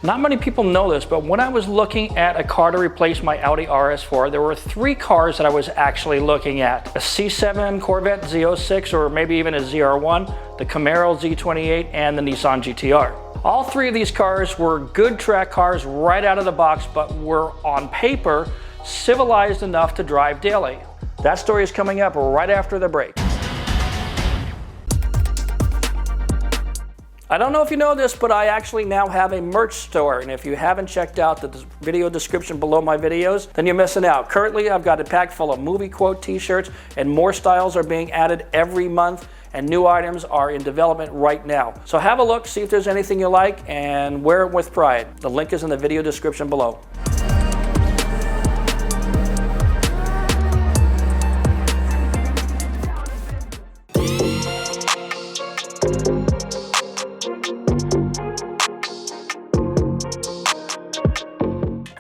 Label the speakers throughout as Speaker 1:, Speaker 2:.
Speaker 1: Not many people know this, but when I was looking at a car to replace my Audi RS4, there were 3 cars that I was actually looking at. A C7 Corvette Z06, or maybe even a ZR1, the Camaro Z28, and the Nissan GTR. All 3 of these cars were good track cars right out of the box, but were on paper civilized enough to drive daily. That story is coming up right after the break. I don't know if you know this, but I actually now have a merch store, and if you haven't checked out the video description below my videos, then you're missing out. Currently, I've got a pack full of movie quote t-shirts, and more styles are being added every month, and new items are in development right now. So have a look, see if there's anything you like, and wear it with pride. The link is in the video description below.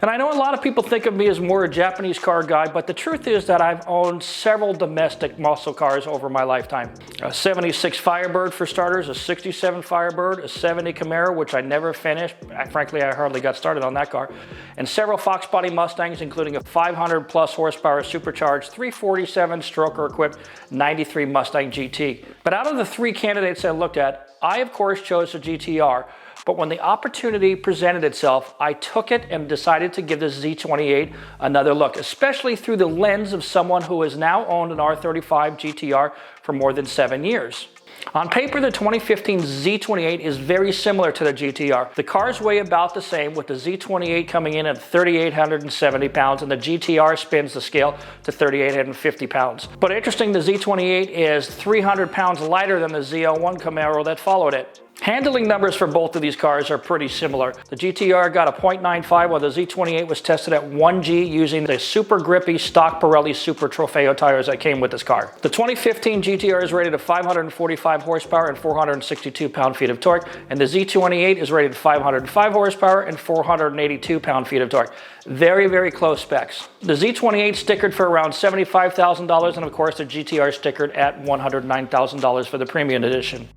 Speaker 1: And I know a lot of people think of me as more a Japanese car guy, but the truth is that I've owned several domestic muscle cars over my lifetime. A 76 Firebird for starters, a 67 Firebird, a 70 Camaro, which I never finished. Frankly, I hardly got started on that car. And several Fox body Mustangs, including a 500 plus horsepower supercharged 347 stroker equipped 93 Mustang GT. But out of the 3 candidates I looked at, I of course chose a GTR. But when the opportunity presented itself, I took it and decided to give the Z28 another look, especially through the lens of someone who has now owned an R35 GTR for more than 7 years. On paper, the 2015 Z28 is very similar to the GTR. The cars weigh about the same, with the Z28 coming in at 3,870 pounds and the GTR spins the scale to 3,850 pounds. But interesting, the Z28 is 300 pounds lighter than the ZL1 Camaro that followed it. Handling numbers for both of these cars are pretty similar. The GTR got a .95 while the Z28 was tested at 1G using the super grippy stock Pirelli Super Trofeo tires that came with this car. The 2015 GTR is rated at 545 horsepower and 462 pound-feet of torque, and the Z28 is rated 505 horsepower and 482 pound-feet of torque. Very, very close specs. The Z28 stickered for around $75,000, and of course the GTR stickered at $109,000 for the premium edition.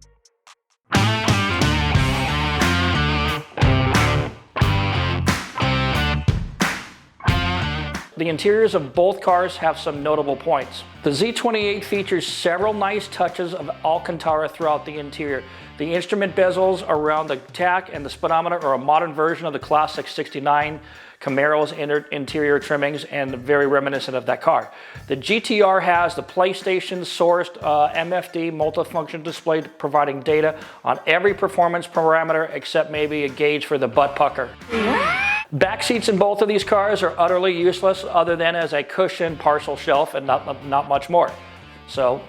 Speaker 1: The interiors of both cars have some notable points. The Z28 features several nice touches of Alcantara throughout the interior. The instrument bezels around the tach and the speedometer are a modern version of the classic 69 Camaro's interior trimmings, and very reminiscent of that car. The GTR has the PlayStation-sourced MFD multifunction display providing data on every performance parameter except maybe a gauge for the butt pucker. Back seats in both of these cars are utterly useless other than as a cushion parcel shelf and not much more. So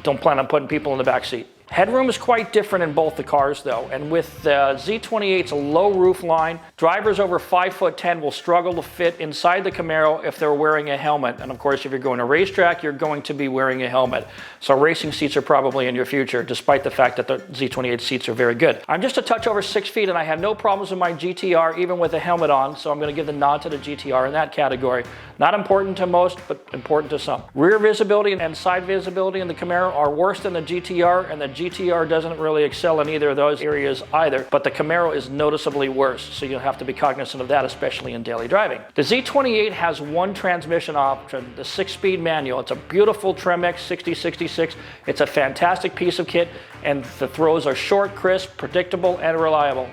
Speaker 1: don't plan on putting people in the back seat. Headroom is quite different in both the cars though, and with the Z28's low roof line, drivers over 5'10" will struggle to fit inside the Camaro if they're wearing a helmet. And of course, if you're going to racetrack, you're going to be wearing a helmet. So racing seats are probably in your future, despite the fact that the Z28 seats are very good. I'm just a touch over 6 feet and I have no problems with my GTR even with a helmet on, so I'm going to give the nod to the GTR in that category. Not important to most, but important to some. Rear visibility and side visibility in the Camaro are worse than the GTR, and the GTR doesn't really excel in either of those areas either, but the Camaro is noticeably worse, so you'll have to be cognizant of that, especially in daily driving. The Z28 has one transmission option, the 6-speed manual. It's a beautiful Trim-X 6066. It's a fantastic piece of kit, and the throws are short, crisp, predictable, and reliable.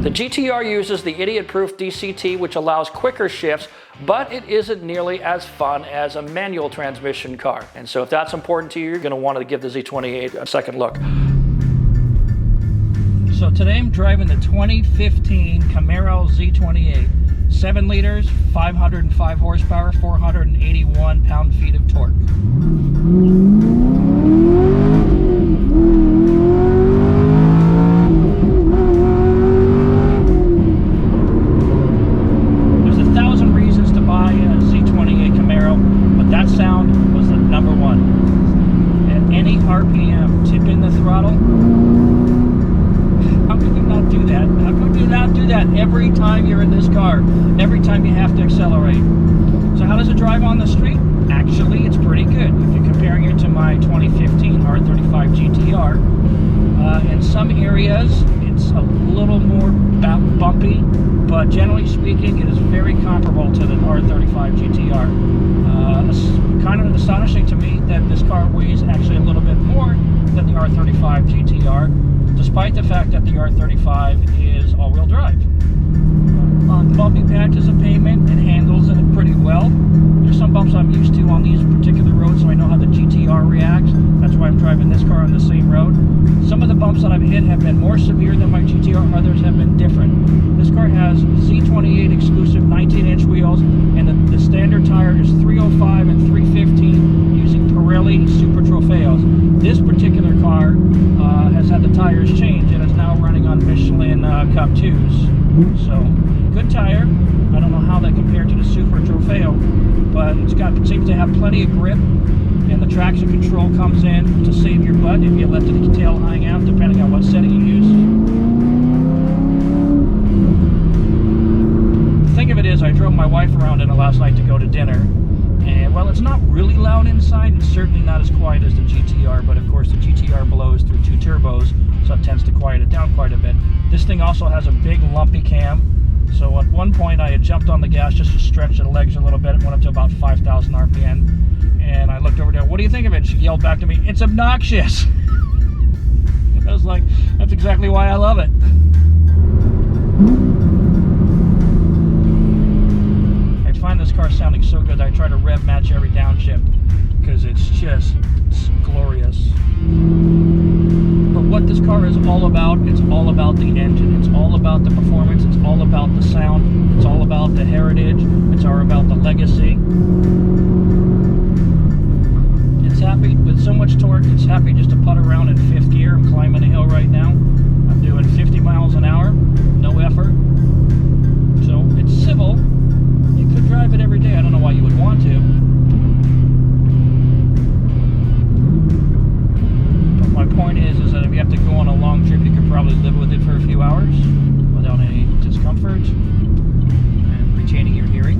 Speaker 1: The GTR uses the idiot-proof DCT, which allows quicker shifts, but it isn't nearly as fun as a manual transmission car. And so if that's important to you, you're going to want to give the Z28 a second look. So today I'm driving the 2015 Camaro Z28. 7 liters, 505 horsepower, 481 pound-feet of torque. that every time you're in this car, every time you have to accelerate. So how does it drive on the street? Actually, it's pretty good. If you're comparing it to my 2015 R35 GTR, in some areas it's a little more bumpy, but generally speaking, it is very comparable to the R35 GTR. It's kind of astonishing to me that this car weighs actually a little bit more than the R35 GTR, despite the fact that the R35 is all-wheel drive. On bumpy patches of pavement, it handles it pretty well. There's some bumps I'm used to on these particular roads, so I know how the GTR reacts. That's why I'm driving this car on the same road. Some of the bumps that I've hit have been more severe than my GTR, others have been different. This car has Z28 exclusive 19-inch wheels, and the standard tire is 305 and 315 using Pirelli Super Trofeos. This particular car has had the tires changed and is now running on Michelin Cup 2s. So, good tire. I don't know how that compared to the Super Trofeo, but it seems to have plenty of grip, and the traction control comes in to save your butt if you let the tail hang out, depending on what setting you use. The thing of it is, I drove my wife around in it last night to go to dinner, and while it's not really loud inside, it's certainly not as quiet as the GTR, but of course the GTR blows through 2 turbos, so it tends to quiet it down quite a bit. This thing also has a big lumpy cam. So at one point I had jumped on the gas just to stretch the legs a little bit. It went up to about 5,000 RPM. And I looked over there, what do you think of it? She yelled back to me, it's obnoxious. I was like, that's exactly why I love it. I find this car sounding so good that I try to rev match every downshift because it's glorious. But what this car is all about, it's all about the engine. It's all about the performance. It's all about the sound. It's all about the heritage. It's all about the legacy. It's happy with so much torque. It's happy just to putt around in 5th gear. I'm climbing a hill right now. I'm doing 50 miles an hour, no effort. So it's civil. You could drive it every day. I don't know why you would want to. My point is that if you have to go on a long trip, you could probably live with it for a few hours without any discomfort and retaining your hearing.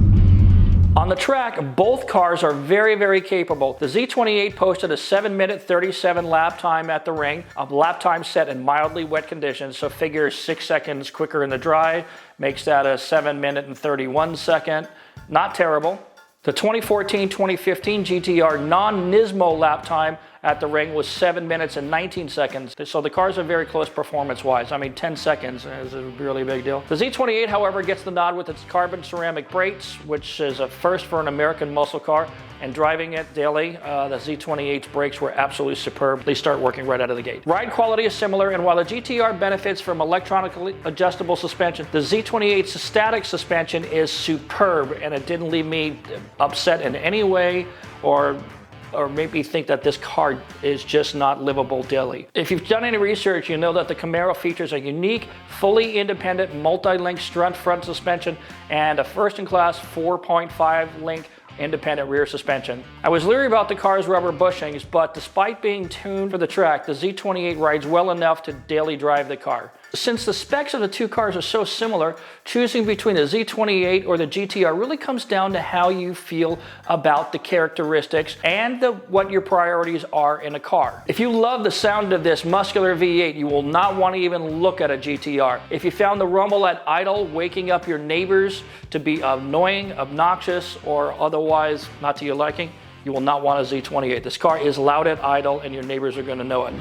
Speaker 1: On the track, both cars are very, very capable. The Z28 posted a 7-minute 37 lap time at the ring, a lap time set in mildly wet conditions, so figure 6 seconds quicker in the dry, makes that a 7-minute and 31 second. Not terrible. The 2014-2015 GTR non-Nismo lap time at the ring was 7 minutes and 19 seconds. So the cars are very close performance-wise. I mean, 10 seconds is a really big deal. The Z28, however, gets the nod with its carbon ceramic brakes, which is a first for an American muscle car. And driving it daily, the Z28's brakes were absolutely superb. They start working right out of the gate. Ride quality is similar, and while the GTR benefits from electronically adjustable suspension, the Z28's static suspension is superb, and it didn't leave me upset in any way or maybe think that this car is just not livable daily. If you've done any research, you know that the Camaro features a unique, fully independent, multi-link strut front suspension and a first-in-class 4.5-link independent rear suspension. I was leery about the car's rubber bushings, but despite being tuned for the track, the Z28 rides well enough to daily drive the car. Since the specs of the two cars are so similar, choosing between the Z28 or the GTR really comes down to how you feel about the characteristics and what your priorities are in a car. If you love the sound of this muscular V8, you will not want to even look at a GTR. If you found the rumble at idle waking up your neighbors to be annoying, obnoxious, or otherwise not to your liking, you will not want a Z28. This car is loud at idle and your neighbors are going to know it.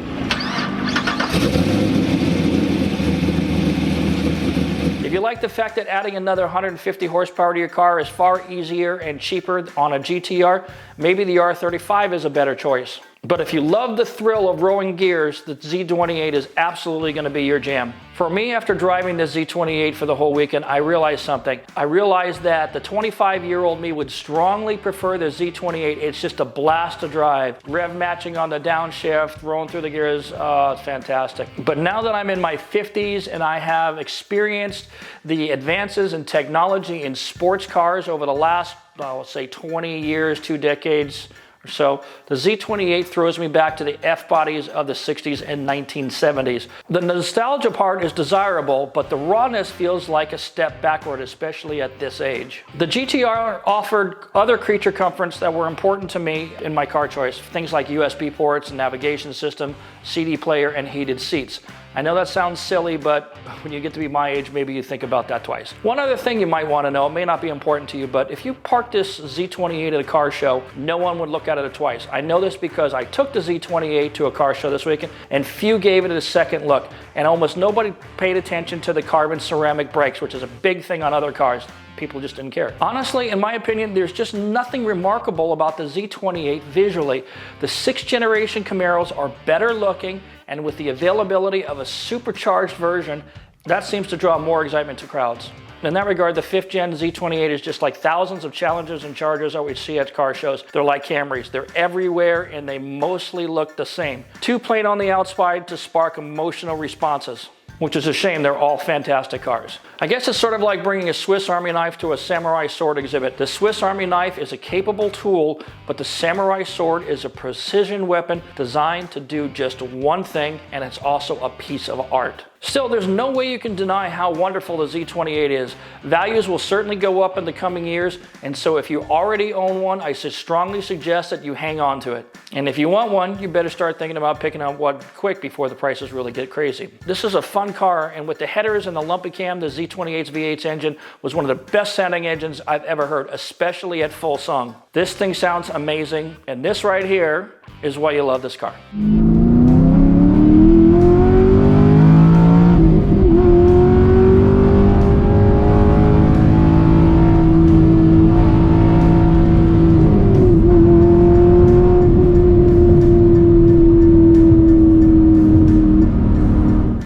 Speaker 1: If you like the fact that adding another 150 horsepower to your car is far easier and cheaper on a GTR, maybe the R35 is a better choice. But if you love the thrill of rolling gears, the Z28 is absolutely going to be your jam. For me, after driving the Z28 for the whole weekend, I realized something. I realized that the 25-year-old me would strongly prefer the Z28. It's just a blast to drive. Rev matching on the downshift, rolling through the gears, it's fantastic. But now that I'm in my 50s and I have experienced the advances in technology in sports cars over the last, let's say 20 years, 2 decades, or so. The Z28 throws me back to the F-bodies of the 60s and 1970s. The nostalgia part is desirable, but the rawness feels like a step backward, especially at this age. The GTR offered other creature comforts that were important to me in my car choice, things like USB ports, navigation system, CD player, and heated seats. I know that sounds silly, but when you get to be my age, maybe you think about that twice. One other thing you might want to know, it may not be important to you, but if you parked this Z28 at a car show, no one would look at it twice. I know this because I took the Z28 to a car show this weekend, and few gave it a second look, and almost nobody paid attention to the carbon ceramic brakes, which is a big thing on other cars. People just didn't care. Honestly, in my opinion, there's just nothing remarkable about the Z28 visually. The 6th generation Camaros are better looking, and with the availability of a supercharged version, that seems to draw more excitement to crowds. In that regard, the 5th gen Z28 is just like thousands of Challengers and Chargers that we see at car shows. They're like Camrys. They're everywhere, and they mostly look the same. Too plain on the outside to spark emotional responses, which is a shame. They're all fantastic cars. I guess it's sort of like bringing a Swiss Army knife to a samurai sword exhibit. The Swiss Army knife is a capable tool, but the samurai sword is a precision weapon designed to do just one thing, and it's also a piece of art. Still, there's no way you can deny how wonderful the Z28 is. Values will certainly go up in the coming years, and so if you already own one, I strongly suggest that you hang on to it. And if you want one, you better start thinking about picking up one quick before the prices really get crazy. This is a fun car, and with the headers and the lumpy cam, the Z28's V8 engine was one of the best sounding engines I've ever heard, especially at full sung. This thing sounds amazing, and this right here is why you love this car.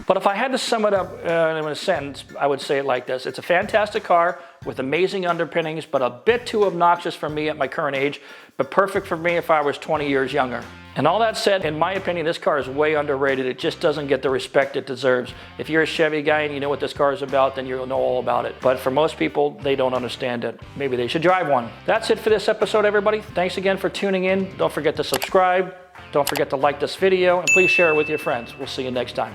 Speaker 1: But if I had to sum it up in a sentence, I would say it like this. It's a fantastic car with amazing underpinnings, but a bit too obnoxious for me at my current age, but perfect for me if I was 20 years younger. And all that said, in my opinion, this car is way underrated. It just doesn't get the respect it deserves. If you're a Chevy guy and you know what this car is about, then you'll know all about it. But for most people, they don't understand it. Maybe they should drive one. That's it for this episode, everybody. Thanks again for tuning in. Don't forget to subscribe. Don't forget to like this video, and please share it with your friends. We'll see you next time.